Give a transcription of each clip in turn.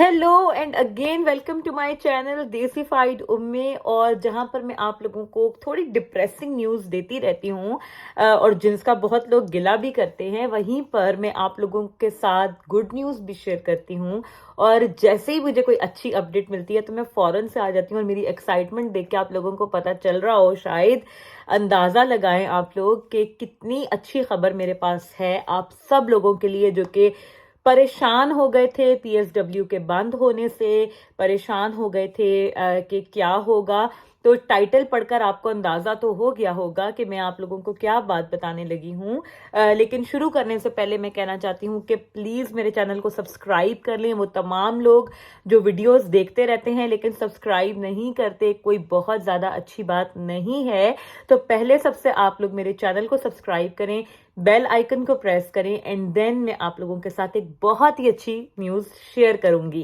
Hello and again welcome to my channel Desified Umme. और जहां पर मैं आप लोगों को थोड़ी डिप्रेसिंग न्यूज़ देती रहती हूँ और जिसका बहुत लोग गिला भी करते हैं, वहीं पर मैं आप लोगों के साथ गुड न्यूज़ भी शेयर करती हूँ। और जैसे ही मुझे कोई अच्छी अपडेट मिलती है तो मैं फौरन से आ जाती हूँ। और मेरी एक्साइटमेंट देख के आप लोगों को पता चल रहा हो, शायद अंदाज़ा लगाएं आप लोग कि कितनी अच्छी खबर मेरे पास है आप सब लोगों के लिए, जो कि परेशान हो गए थे पीएसडब्ल्यू के बंद होने से, परेशान हो गए थे कि क्या होगा। तो टाइटल पढ़कर आपको अंदाजा तो हो गया होगा कि मैं आप लोगों को क्या बात बताने लगी हूँ। लेकिन शुरू करने से पहले मैं कहना चाहती हूँ कि प्लीज मेरे चैनल को सब्सक्राइब कर लें। वो तमाम लोग जो वीडियोस देखते रहते हैं लेकिन सब्सक्राइब नहीं करते, कोई बहुत ज्यादा अच्छी बात नहीं है। तो पहले सबसे आप लोग मेरे चैनल को सब्सक्राइब करें, बेल आइकन को प्रेस करें, एंड देन मैं आप लोगों के साथ एक बहुत ही अच्छी न्यूज शेयर करूंगी।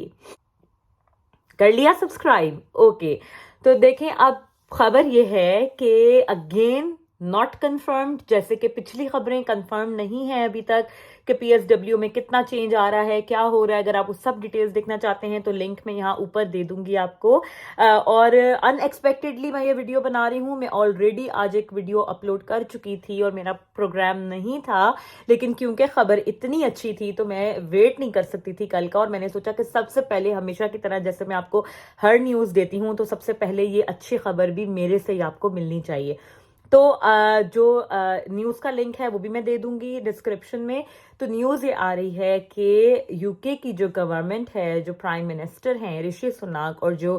कर लिया सब्सक्राइब? ओके। तो देखें, अब खबर ये है कि अगेन नॉट कंफर्म्ड, जैसे कि पिछली खबरें कंफर्म नहीं है अभी तक कि पीएसडब्ल्यू में कितना चेंज आ रहा है, क्या हो रहा है। अगर आप उस सब डिटेल्स देखना चाहते हैं तो लिंक मैं यहाँ ऊपर दे दूंगी आपको। और अनएक्सपेक्टेडली मैं ये वीडियो बना रही हूँ। मैं ऑलरेडी आज एक वीडियो अपलोड कर चुकी थी और मेरा प्रोग्राम नहीं था, लेकिन क्योंकि खबर इतनी अच्छी थी तो मैं वेट नहीं कर सकती थी कल का। और मैंने सोचा कि सबसे पहले, हमेशा की तरह जैसे मैं आपको हर न्यूज़ देती हूँ, तो सबसे पहले ये अच्छी खबर भी मेरे से ही आपको मिलनी चाहिए। तो जो न्यूज़ का लिंक है वो भी मैं दे दूंगी डिस्क्रिप्शन में। तो न्यूज़ ये आ रही है कि यूके की जो गवर्नमेंट है, जो प्राइम मिनिस्टर हैं ऋषि सुनाक, और जो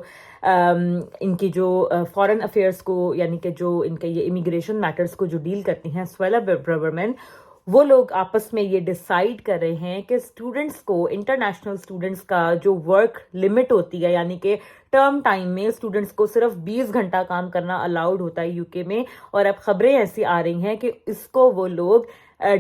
इनकी जो फॉरेन अफेयर्स को, यानी कि जो इनके ये इमिग्रेशन मैटर्स को जो डील करती हैं, स्वेला ब्रबरमैन, वो लोग आपस में ये डिसाइड कर रहे हैं कि स्टूडेंट्स को, इंटरनेशनल स्टूडेंट्स का जो वर्क लिमिट होती है, यानी कि टर्म टाइम में स्टूडेंट्स को सिर्फ 20 घंटा काम करना अलाउड होता है यूके में। और अब खबरें ऐसी आ रही हैं कि इसको वो लोग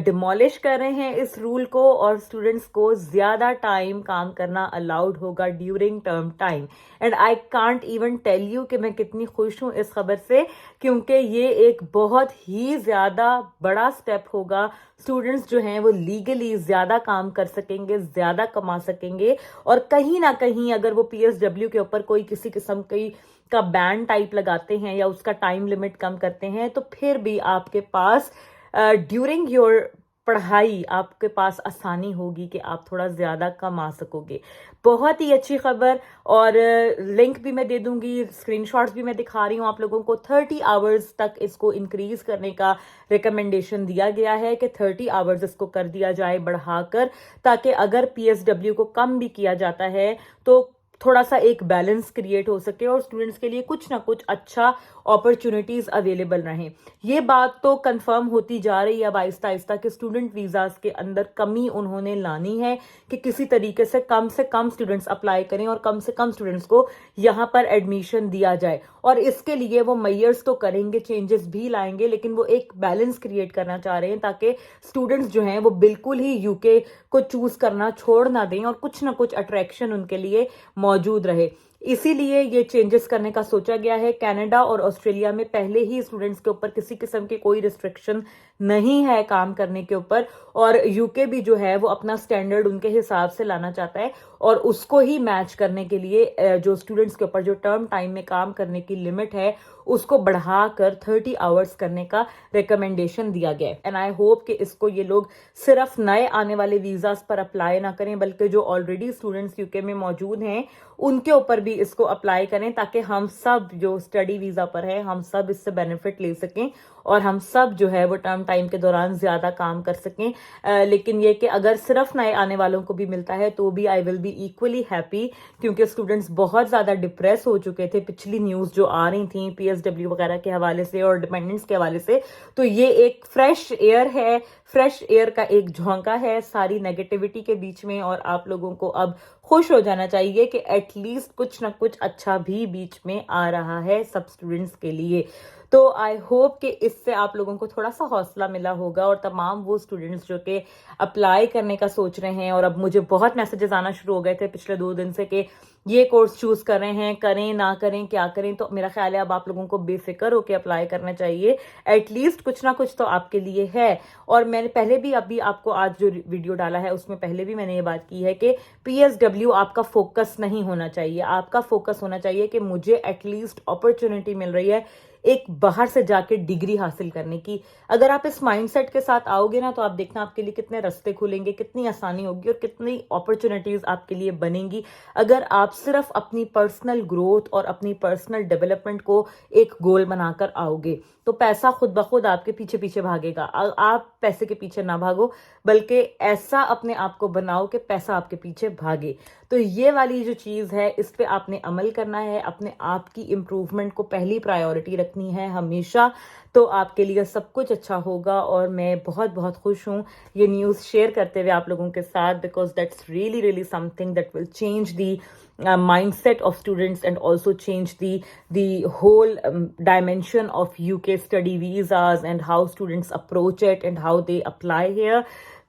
डिमोलिश कर रहे हैं इस रूल को, और स्टूडेंट्स को ज्यादा टाइम काम करना अलाउड होगा during term time. And I can't even tell you कि मैं कितनी खुश हूं इस खबर से, क्योंकि ये एक बहुत ही ज्यादा बड़ा स्टेप होगा। स्टूडेंट्स जो हैं वो लीगली ज्यादा काम कर सकेंगे, ज्यादा कमा सकेंगे। और कहीं ना कहीं अगर वो पीएसडब्ल्यू के ऊपर कोई किसी किस्म की का बैन टाइप लगाते हैं या उसका टाइम लिमिट कम करते हैं, तो फिर भी आपके पास ड्यूरिंग योर पढ़ाई आपके पास आसानी होगी कि आप थोड़ा ज्यादा कमा सकोगे। बहुत ही अच्छी खबर। और लिंक भी मैं दे दूंगी, स्क्रीनशॉट्स भी मैं दिखा रही हूँ आप लोगों को। 30 आवर्स तक इसको इंक्रीज करने का रिकमेंडेशन दिया गया है कि 30 आवर्स इसको कर दिया जाए बढ़ाकर, ताकि अगर पीएसडब्ल्यू को कम भी किया जाता है तो थोड़ा सा एक बैलेंस क्रिएट हो सके और स्टूडेंट्स के लिए कुछ ना कुछ अच्छा अपॉर्चुनिटीज अवेलेबल रहें। ये बात तो कंफर्म होती जा रही है अब आहिस्ता आहिस्ता कि स्टूडेंट वीजास के अंदर कमी उन्होंने लानी है कि किसी तरीके से कम स्टूडेंट्स अप्लाई करें और कम से कम स्टूडेंट्स को यहाँ पर एडमिशन दिया जाए। और इसके लिए वो मेयर्स तो करेंगे, चेंजेस भी लाएंगे, लेकिन वो एक बैलेंस क्रिएट करना चाह रहे हैं ताकि स्टूडेंट्स जो हैं वो बिल्कुल ही यूके को चूज करना छोड़ ना दें और कुछ ना कुछ अट्रैक्शन उनके लिए मौजूद रहे। इसीलिए ये चेंजेस करने का सोचा गया है। कनाडा और ऑस्ट्रेलिया में पहले ही स्टूडेंट्स के ऊपर किसी किस्म की कोई रिस्ट्रिक्शन नहीं है काम करने के ऊपर, और यूके भी जो है वो अपना स्टैंडर्ड उनके हिसाब से लाना चाहता है और उसको ही मैच करने के लिए जो स्टूडेंट्स के ऊपर जो टर्म टाइम में काम करने की लिमिट है उसको बढ़ाकर 30 आवर्स करने का रिकमेंडेशन दिया गया है। एंड आई होप कि इसको ये लोग सिर्फ नए आने वाले वीजास पर अप्लाई ना करें, बल्कि जो ऑलरेडी स्टूडेंट्स यूके में मौजूद हैं उनके ऊपर भी इसको अप्लाई करें, ताकि हम सब जो स्टडी वीजा पर है हम सब इससे बेनिफिट ले सकें और हम सब जो है वो टर्म टाइम के दौरान ज्यादा काम कर सकें। लेकिन ये कि अगर सिर्फ नए आने वालों को भी मिलता है तो भी I will be equally happy, क्योंकि स्टूडेंट्स बहुत ज्यादा डिप्रेस हो चुके थे पिछली न्यूज जो आ रही थी पीएसडब्ल्यू वगैरह के हवाले से और डिपेंडेंट्स के हवाले से। तो ये एक फ्रेश एयर है, फ्रेश एयर का एक झोंका है सारी नेगेटिविटी के बीच में, और आप लोगों को अब खुश हो जाना चाहिए कि एटलीस्ट कुछ ना कुछ अच्छा भी बीच में आ रहा है सब स्टूडेंट्स के लिए। तो आई होप कि इससे आप लोगों को थोड़ा सा हौसला मिला होगा, और तमाम वो स्टूडेंट्स जो कि अप्लाई करने का सोच रहे हैं, और अब मुझे बहुत मैसेजेस आना शुरू हो गए थे पिछले 2 दिन से कि ये कोर्स चूज कर रहे हैं, करें ना करें, क्या करें, तो मेरा ख्याल है अब आप लोगों को बेफिक्र होकर अप्लाई करना चाहिए। एटलीस्ट कुछ ना कुछ तो आपके लिए है। और मैंने पहले भी अभी आपको आज जो वीडियो डाला है उसमें पहले भी मैंने ये बात की है कि PSW आपका फोकस नहीं होना चाहिए। आपका फोकस होना चाहिए कि मुझे एटलीस्ट अपॉर्चुनिटी मिल रही है एक बाहर से जाके डिग्री हासिल करने की। अगर आप इस माइंडसेट के साथ आओगे ना, तो आप देखना आपके लिए कितने रास्ते खुलेंगे, कितनी आसानी होगी और कितनी अपॉर्चुनिटीज आपके लिए बनेंगी, अगर आप सिर्फ अपनी पर्सनल ग्रोथ और अपनी पर्सनल डेवलपमेंट को एक गोल बनाकर आओगे। तो पैसा खुद ब खुद आपके पीछे पीछे भागेगा। आप पैसे के पीछे ना भागो, बल्कि ऐसा अपने आप को बनाओ कि पैसा आपके पीछे भागे। तो ये वाली जो चीज़ है, इस पे आपने अमल करना है। अपने आप की इम्प्रूवमेंट को पहली प्रायोरिटी रखनी है हमेशा, तो आपके लिए सब कुछ अच्छा होगा। और मैं बहुत बहुत खुश हूँ ये न्यूज़ शेयर करते हुए आप लोगों के साथ, because that's really really something that will change the mindset of students and also change the whole dimension of UK study visas and how students approach it and how they apply here.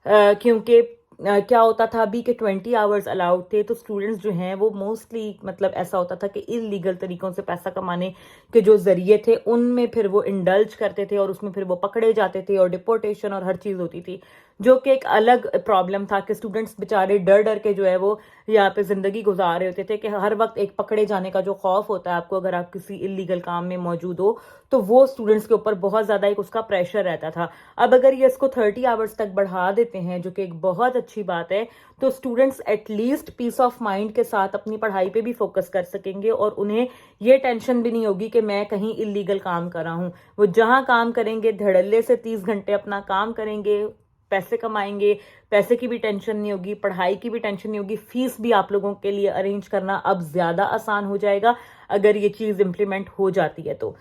क्योंकि क्या होता था अभी के 20 hours allowed थे, तो students जो हैं वो मोस्टली मतलब ऐसा होता था कि इलीगल तरीकों से पैसा कमाने के जो जरिए थे उनमें फिर वो इंडल्ज करते थे, और उसमें फिर वो पकड़े जाते थे और डिपोर्टेशन और हर चीज़ होती थी, जो कि एक अलग प्रॉब्लम था कि स्टूडेंट्स बेचारे डर डर के जो है वो यहाँ पे जिंदगी गुजार रहे होते थे कि हर वक्त एक पकड़े जाने का जो खौफ होता है आपको अगर आप किसी इलीगल काम में मौजूद हो, तो वो स्टूडेंट्स के ऊपर बहुत ज़्यादा एक उसका प्रेशर रहता था। अब अगर ये इसको 30 आवर्स तक बढ़ा देते हैं, जो कि एक बहुत अच्छी बात है, तो students at least peace of mind के साथ अपनी पढ़ाई पे भी फोकस कर सकेंगे, और उन्हें ये टेंशन भी नहीं होगी कि मैं कहीं इलीगल काम कर रहा हूँ। वो जहाँ काम करेंगे धड़ल्ले से 30 घंटे अपना काम करेंगे, पैसे कमाएंगे, पैसे की भी टेंशन नहीं होगी, पढ़ाई की भी टेंशन नहीं होगी। फीस भी आप लोगों के लिए अरेंज करना अब ज़्यादा आसान हो जाएगा अगर ये चीज़ इम्प्लीमेंट हो जाती है तो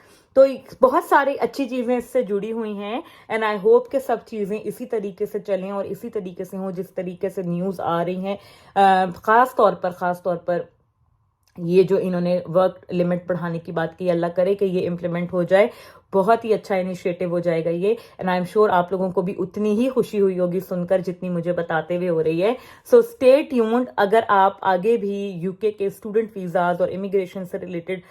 बहुत सारी अच्छी चीज़ें इससे जुड़ी हुई हैं। एंड आई होप कि सब चीज़ें इसी तरीके से चलें और इसी तरीके से हों जिस तरीके से न्यूज़ आ रही हैं। ख़ास तौर पर ये जो इन्होंने वर्क लिमिट बढ़ाने की बात की, अल्लाह करे कि ये इम्प्लीमेंट हो जाए। बहुत ही अच्छा इनिशिएटिव हो जाएगा ये, एंड आई एम श्योर आप लोगों को भी उतनी ही खुशी हुई होगी सुनकर जितनी मुझे बताते हुए हो रही है। सो स्टे ट्यून्ड। अगर आप आगे भी यूके के स्टूडेंट वीज़ाज और इमिग्रेशन से रिलेटेड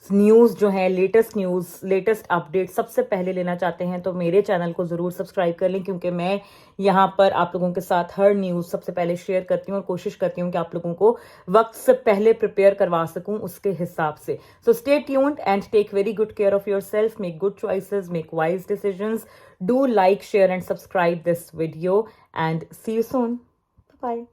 न्यूज़ जो है, लेटेस्ट न्यूज़, लेटेस्ट अपडेट सबसे पहले लेना चाहते हैं, तो मेरे चैनल को ज़रूर सब्सक्राइब कर लें, क्योंकि मैं यहाँ पर आप लोगों के साथ हर न्यूज़ सबसे पहले शेयर करती हूँ और कोशिश करती हूँ कि आप लोगों को वक्त से पहले प्रिपेयर करवा सकूँ उसके हिसाब से। So stay tuned and take very good care of yourself, make good choices, make wise decisions, do like, share and subscribe this video, and see you soon. Bye.